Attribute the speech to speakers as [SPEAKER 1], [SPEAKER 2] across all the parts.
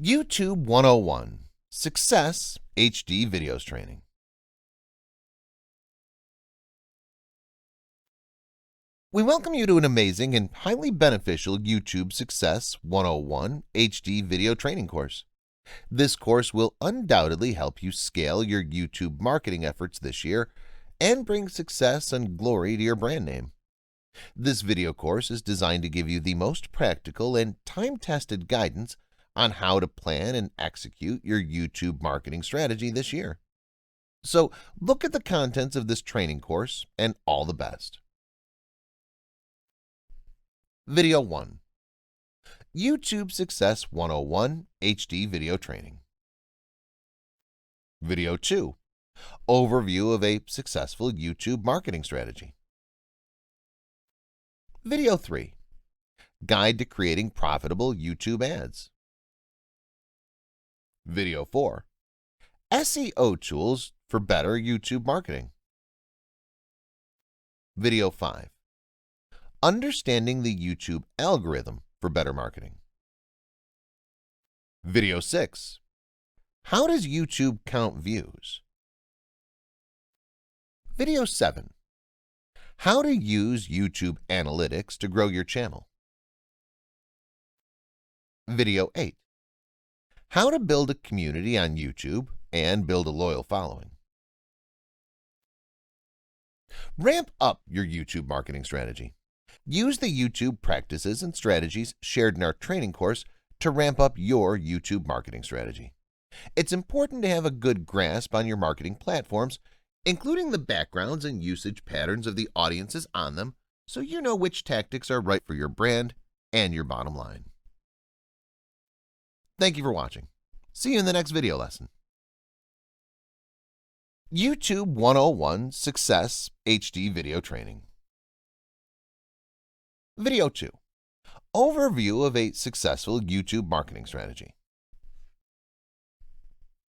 [SPEAKER 1] YouTube 101 Success HD Videos Training. We welcome you to an amazing and highly beneficial YouTube Success 101 HD video training course. This course will undoubtedly help you scale your YouTube marketing efforts this year and bring success and glory to your brand name. This video course is designed to give you the most practical and time-tested guidance on how to plan and execute your YouTube marketing strategy this year. So look at the contents of this training course and all the best. Video 1. YouTube Success 101 HD Video Training. Video 2. Overview of a successful YouTube marketing strategy. Video 3. Guide to creating profitable YouTube ads. Video 4. SEO tools for better YouTube marketing. Video 5. Understanding the YouTube algorithm for better marketing. Video 6. How does YouTube count views? Video 7. How to use YouTube analytics to grow your channel. Video 8. How to build a community on YouTube and build a loyal following. Ramp up your YouTube marketing strategy. Use the YouTube practices and strategies shared in our training course to ramp up your YouTube marketing strategy. It's important to have a good grasp on your marketing platforms, including the backgrounds and usage patterns of the audiences on them, so you know which tactics are right for your brand and your bottom line. Thank you for watching. See you in the next video lesson. YouTube 101 Success HD Video Training. Video 2. Overview of a successful YouTube marketing strategy.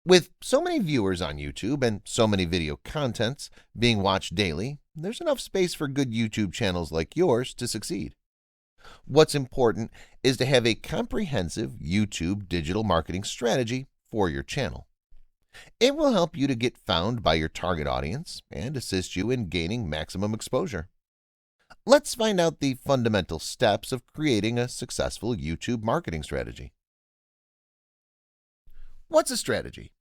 [SPEAKER 1] With so many viewers on YouTube and so many video contents being watched daily, there's enough space for good YouTube channels like yours to succeed. What's important is to have a comprehensive YouTube digital marketing strategy for your channel. It will help you to get found by your target audience and assist you in gaining maximum exposure. Let's find out the fundamental steps of creating a successful YouTube marketing strategy. What's a strategy?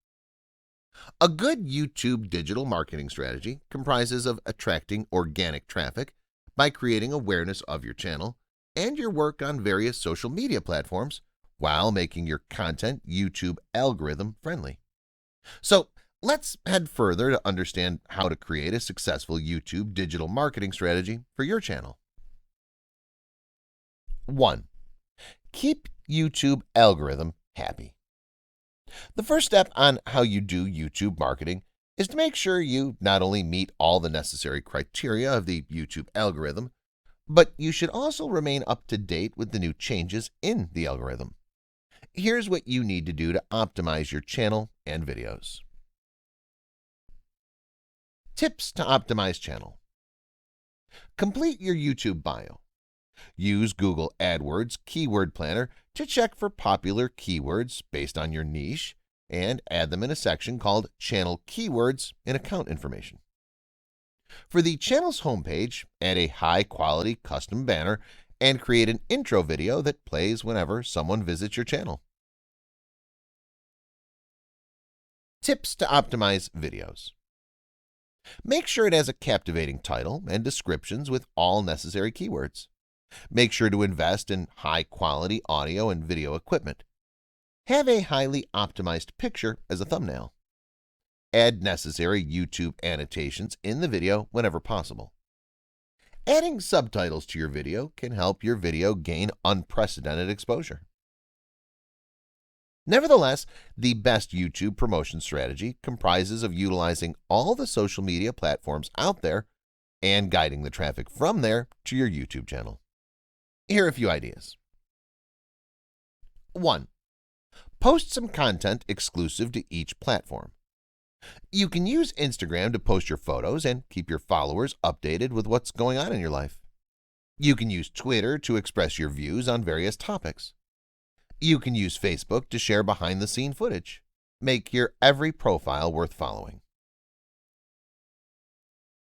[SPEAKER 1] A good YouTube digital marketing strategy comprises of attracting organic traffic by creating awareness of your channel and your work on various social media platforms while making your content YouTube algorithm friendly. So let's head further to understand how to create a successful YouTube digital marketing strategy for your channel. 1. Keep YouTube algorithm happy. The first step on how you do YouTube marketing is to make sure you not only meet all the necessary criteria of the YouTube algorithm, but you should also remain up to date with the new changes in the algorithm. Here's what you need to do to optimize your channel and videos. Tips to optimize channel. Complete your YouTube bio. Use Google AdWords Keyword Planner to check for popular keywords based on your niche and add them in a section called Channel Keywords in Account Information. For the channel's homepage, add a high-quality custom banner and create an intro video that plays whenever someone visits your channel. Tips to optimize videos. Make sure it has a captivating title and descriptions with all necessary keywords. Make sure to invest in high-quality audio and video equipment. Have a highly optimized picture as a thumbnail. Add necessary YouTube annotations in the video whenever possible. Adding subtitles to your video can help your video gain unprecedented exposure. Nevertheless, the best YouTube promotion strategy comprises of utilizing all the social media platforms out there and guiding the traffic from there to your YouTube channel. Here are a few ideas. 1. Post some content exclusive to each platform. You can use Instagram to post your photos and keep your followers updated with what's going on in your life. You can use Twitter to express your views on various topics. You can use Facebook to share behind-the-scene footage. Make your every profile worth following.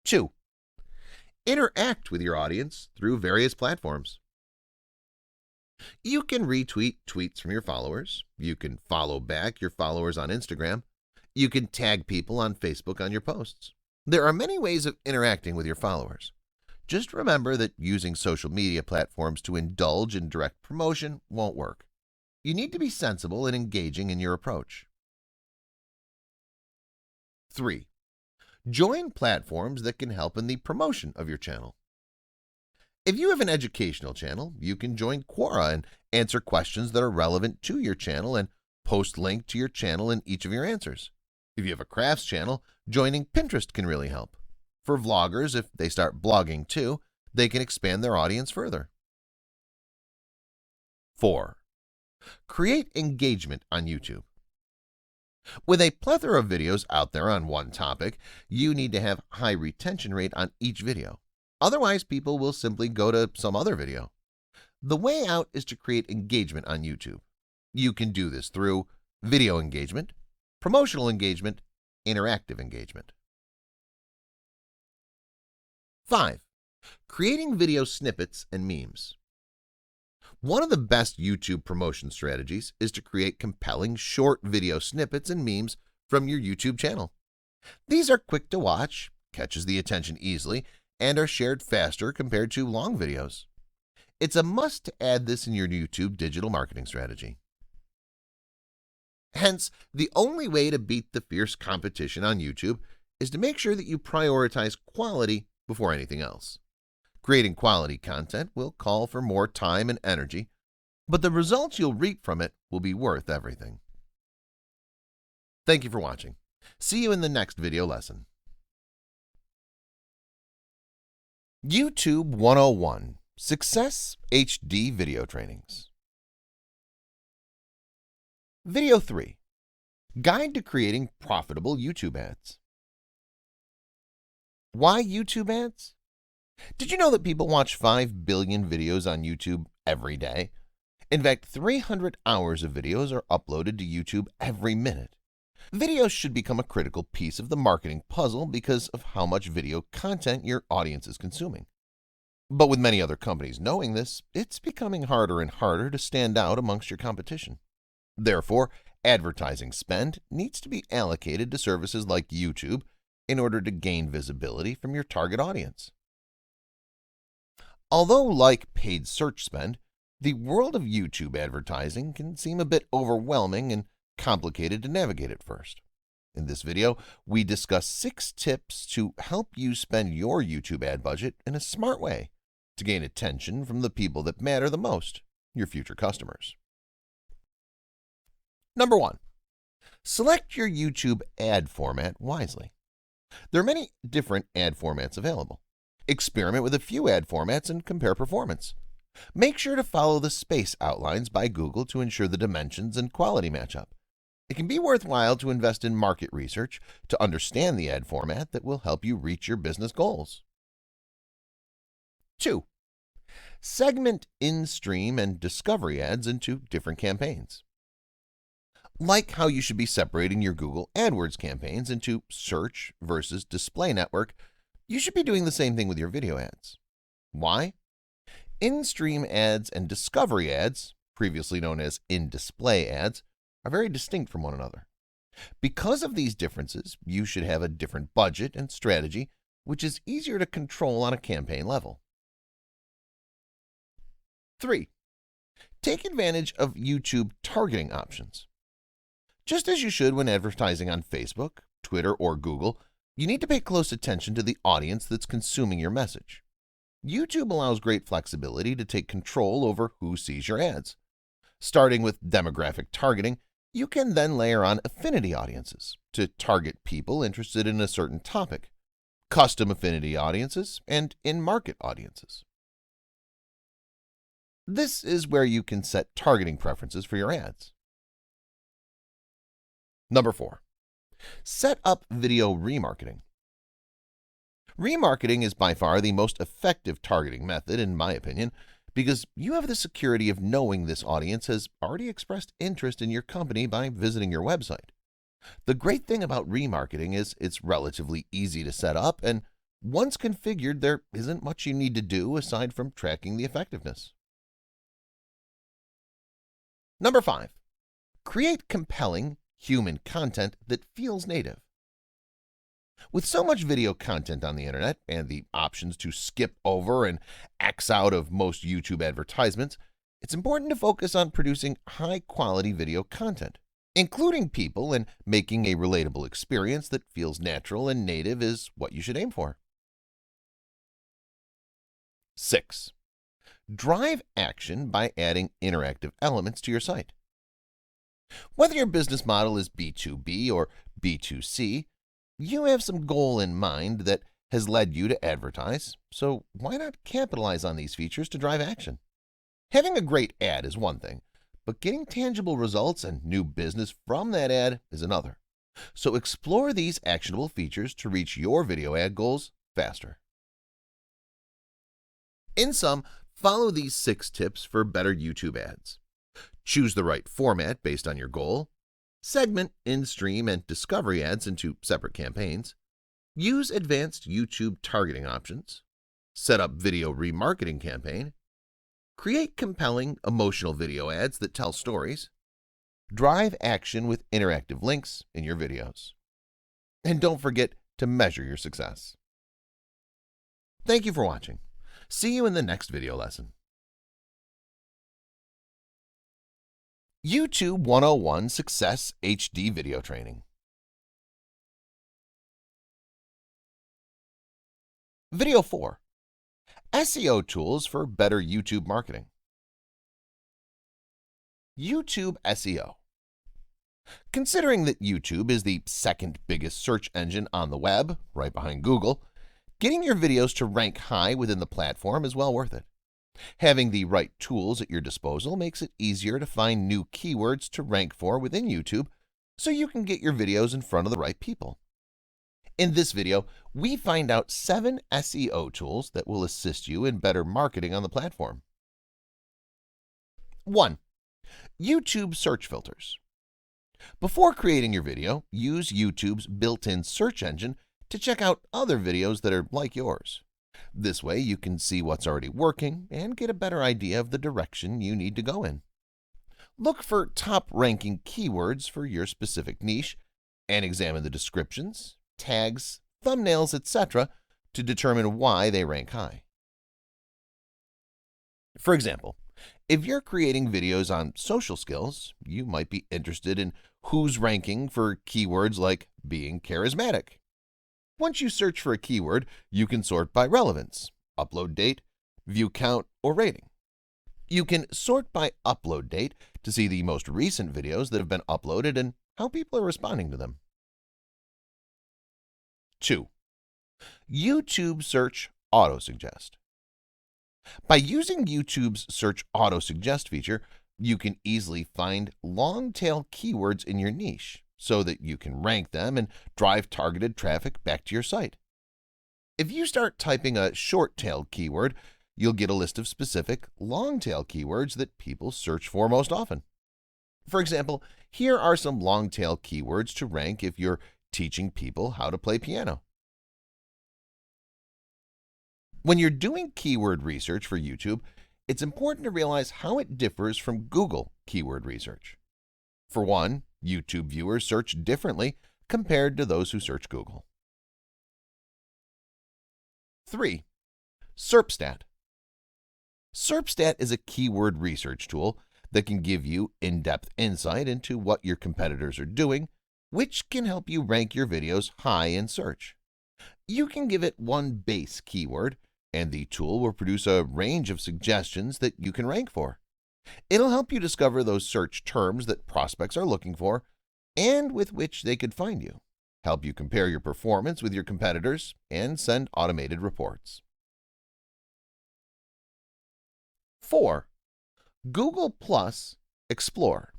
[SPEAKER 1] 2. Interact with your audience through various platforms. You can retweet tweets from your followers. You can follow back your followers on Instagram. You can tag people on Facebook on your posts. There are many ways of interacting with your followers. Just remember that using social media platforms to indulge in direct promotion won't work. You need to be sensible and engaging in your approach. 3. Join platforms that can help in the promotion of your channel. If you have an educational channel, you can join Quora and answer questions that are relevant to your channel and post link to your channel in each of your answers. If you have a crafts channel, joining Pinterest can really help. For vloggers, if they start blogging too, they can expand their audience further. 4. Create engagement on YouTube. With a plethora of videos out there on one topic, you need to have high retention rate on each video. Otherwise, people will simply go to some other video. The way out is to create engagement on YouTube. You can do this through video engagement, promotional engagement, interactive engagement. 5. Creating video snippets and memes. One of the best YouTube promotion strategies is to create compelling short video snippets and memes from your YouTube channel. These are quick to watch, catches the attention easily, and are shared faster compared to long videos. It's a must to add this in your YouTube digital marketing strategy. Hence, the only way to beat the fierce competition on YouTube is to make sure that you prioritize quality before anything else. Creating quality content will call for more time and energy, but the results you'll reap from it will be worth everything. Thank you for watching. See you in the next video lesson. YouTube 101 Success HD Video Trainings. Video 3 Guide to Creating Profitable YouTube Ads. Why YouTube ads? Did you know that people watch 5 billion videos on YouTube every day? In fact, 300 hours of videos are uploaded to YouTube every minute. Videos should become a critical piece of the marketing puzzle because of how much video content your audience is consuming. But with many other companies knowing this, it's becoming harder and harder to stand out amongst your competition. Therefore, advertising spend needs to be allocated to services like YouTube in order to gain visibility from your target audience. Although like paid search spend, the world of YouTube advertising can seem a bit overwhelming and complicated to navigate at first. In this video, we discuss 6 tips to help you spend your YouTube ad budget in a smart way to gain attention from the people that matter the most, your future customers. Number 1. Select your YouTube ad format wisely. There are many different ad formats available. Experiment with a few ad formats and compare performance. Make sure to follow the space outlines by Google to ensure the dimensions and quality match up. It can be worthwhile to invest in market research to understand the ad format that will help you reach your business goals. 2. Segment in-stream and discovery ads into different campaigns. Like how you should be separating your Google AdWords campaigns into search versus display network, you should be doing the same thing with your video ads. Why? In-stream ads and discovery ads, previously known as in-display ads, are very distinct from one another. Because of these differences, you should have a different budget and strategy, which is easier to control on a campaign level. 3. Take advantage of YouTube targeting options. Just as you should when advertising on Facebook, Twitter, or Google, you need to pay close attention to the audience that's consuming your message. YouTube allows great flexibility to take control over who sees your ads. Starting with demographic targeting, you can then layer on affinity audiences to target people interested in a certain topic, custom affinity audiences, and in-market audiences. This is where you can set targeting preferences for your ads. Number 4. Set up video remarketing. Remarketing is by far the most effective targeting method, in my opinion, because you have the security of knowing this audience has already expressed interest in your company by visiting your website. The great thing about remarketing is it's relatively easy to set up, and once configured, there isn't much you need to do aside from tracking the effectiveness. Number 5. Create compelling human content that feels native. With so much video content on the internet and the options to skip over and X out of most YouTube advertisements, it's important to focus on producing high-quality video content. Including people and making a relatable experience that feels natural and native is what you should aim for. 6. Drive action by adding interactive elements to your site. Whether your business model is B2B or B2C, you have some goal in mind that has led you to advertise, so why not capitalize on these features to drive action? Having a great ad is one thing, but getting tangible results and new business from that ad is another. So explore these actionable features to reach your video ad goals faster. In sum, follow these 6 tips for better YouTube ads. Choose the right format based on your goal. Segment in-stream and discovery ads into separate campaigns. Use advanced YouTube targeting options. Set up video remarketing campaign. Create compelling, emotional video ads that tell stories. Drive action with interactive links in your videos. And don't forget to measure your success. Thank you for watching. See you in the next video lesson. YouTube 101 Success HD Video Training. Video 4. SEO Tools for Better YouTube Marketing. YouTube SEO. Considering that YouTube is the second biggest search engine on the web, right behind Google, getting your videos to rank high within the platform is well worth it. Having the right tools at your disposal makes it easier to find new keywords to rank for within YouTube so you can get your videos in front of the right people. In this video, we find out 7 SEO tools that will assist you in better marketing on the platform. 1. YouTube search filters. Before creating your video, use YouTube's built-in search engine to check out other videos that are like yours. This way, you can see what's already working and get a better idea of the direction you need to go in. Look for top-ranking keywords for your specific niche and examine the descriptions, tags, thumbnails, etc. to determine why they rank high. For example, if you're creating videos on social skills, you might be interested in who's ranking for keywords like being charismatic. Once you search for a keyword, you can sort by relevance, upload date, view count, or rating. You can sort by upload date to see the most recent videos that have been uploaded and how people are responding to them. 2. YouTube Search Autosuggest. By using YouTube's Search Autosuggest feature, you can easily find long-tail keywords in your niche so that you can rank them and drive targeted traffic back to your site. If you start typing a short-tailed keyword, you'll get a list of specific long-tail keywords that people search for most often. For example, here are some long-tail keywords to rank if you're teaching people how to play piano. When you're doing keyword research for YouTube, it's important to realize how it differs from Google keyword research. For one, YouTube viewers search differently compared to those who search Google. 3. SERPstat. SERPstat is a keyword research tool that can give you in-depth insight into what your competitors are doing, which can help you rank your videos high in search. You can give it one base keyword, and the tool will produce a range of suggestions that you can rank for. It'll help you discover those search terms that prospects are looking for and with which they could find you, help you compare your performance with your competitors, and send automated reports. 4. Google Plus Explore.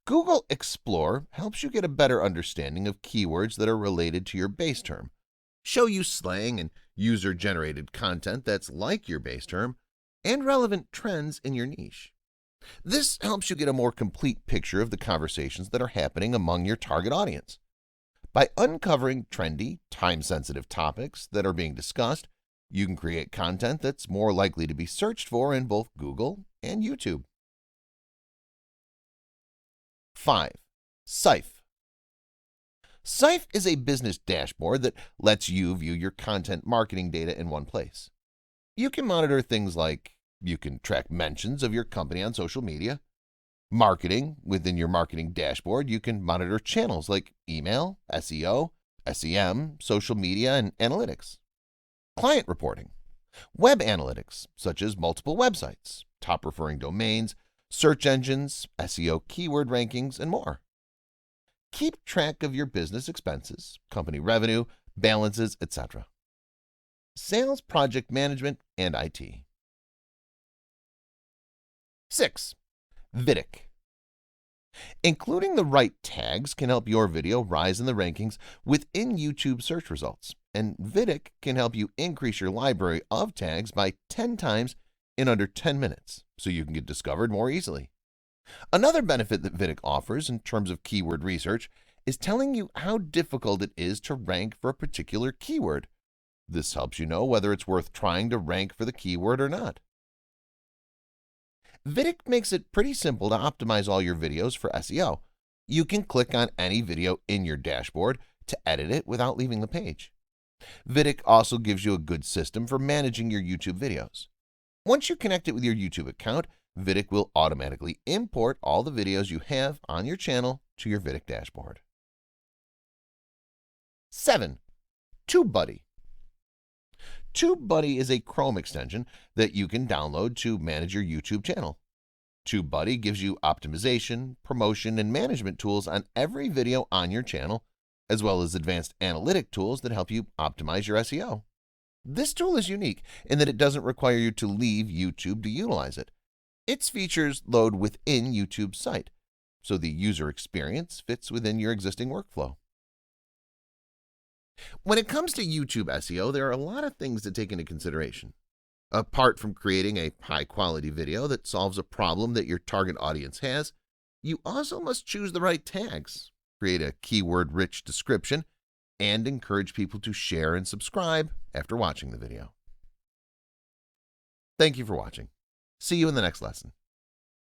[SPEAKER 1] Google Explore helps you get a better understanding of keywords that are related to your base term, show you slang and user-generated content that's like your base term, and relevant trends in your niche. This helps you get a more complete picture of the conversations that are happening among your target audience. By uncovering trendy, time-sensitive topics that are being discussed, you can create content that's more likely to be searched for in both Google and YouTube. 5. Sife. Sife is a business dashboard that lets you view your content marketing data in one place. You can monitor things like you can track mentions of your company on social media. Marketing. Within your marketing dashboard, you can monitor channels like email, SEO, SEM, social media, and analytics. Client reporting. Web analytics, such as multiple websites, top referring domains, search engines, SEO keyword rankings, and more. Keep track of your business expenses, company revenue, balances, etc. Sales, project management, and IT. 6. Vidic. Including the right tags can help your video rise in the rankings within YouTube search results, and Vidic can help you increase your library of tags by 10 times in under 10 minutes, so you can get discovered more easily. Another benefit that Vidic offers in terms of keyword research is telling you how difficult it is to rank for a particular keyword. This helps you know whether it's worth trying to rank for the keyword or not. Vidic makes it pretty simple to optimize all your videos for SEO. You can click on any video in your dashboard to edit it without leaving the page. Vidic also gives you a good system for managing your YouTube videos. Once you connect it with your YouTube account, Vidic will automatically import all the videos you have on your channel to your Vidic dashboard. 7. TubeBuddy. TubeBuddy is a Chrome extension that you can download to manage your YouTube channel. TubeBuddy gives you optimization, promotion, and management tools on every video on your channel, as well as advanced analytic tools that help you optimize your SEO. This tool is unique in that it doesn't require you to leave YouTube to utilize it. Its features load within YouTube's site, so the user experience fits within your existing workflow. When it comes to YouTube SEO, there are a lot of things to take into consideration. Apart from creating a high-quality video that solves a problem that your target audience has, you also must choose the right tags, create a keyword-rich description, and encourage people to share and subscribe after watching the video. Thank you for watching. See you in the next lesson.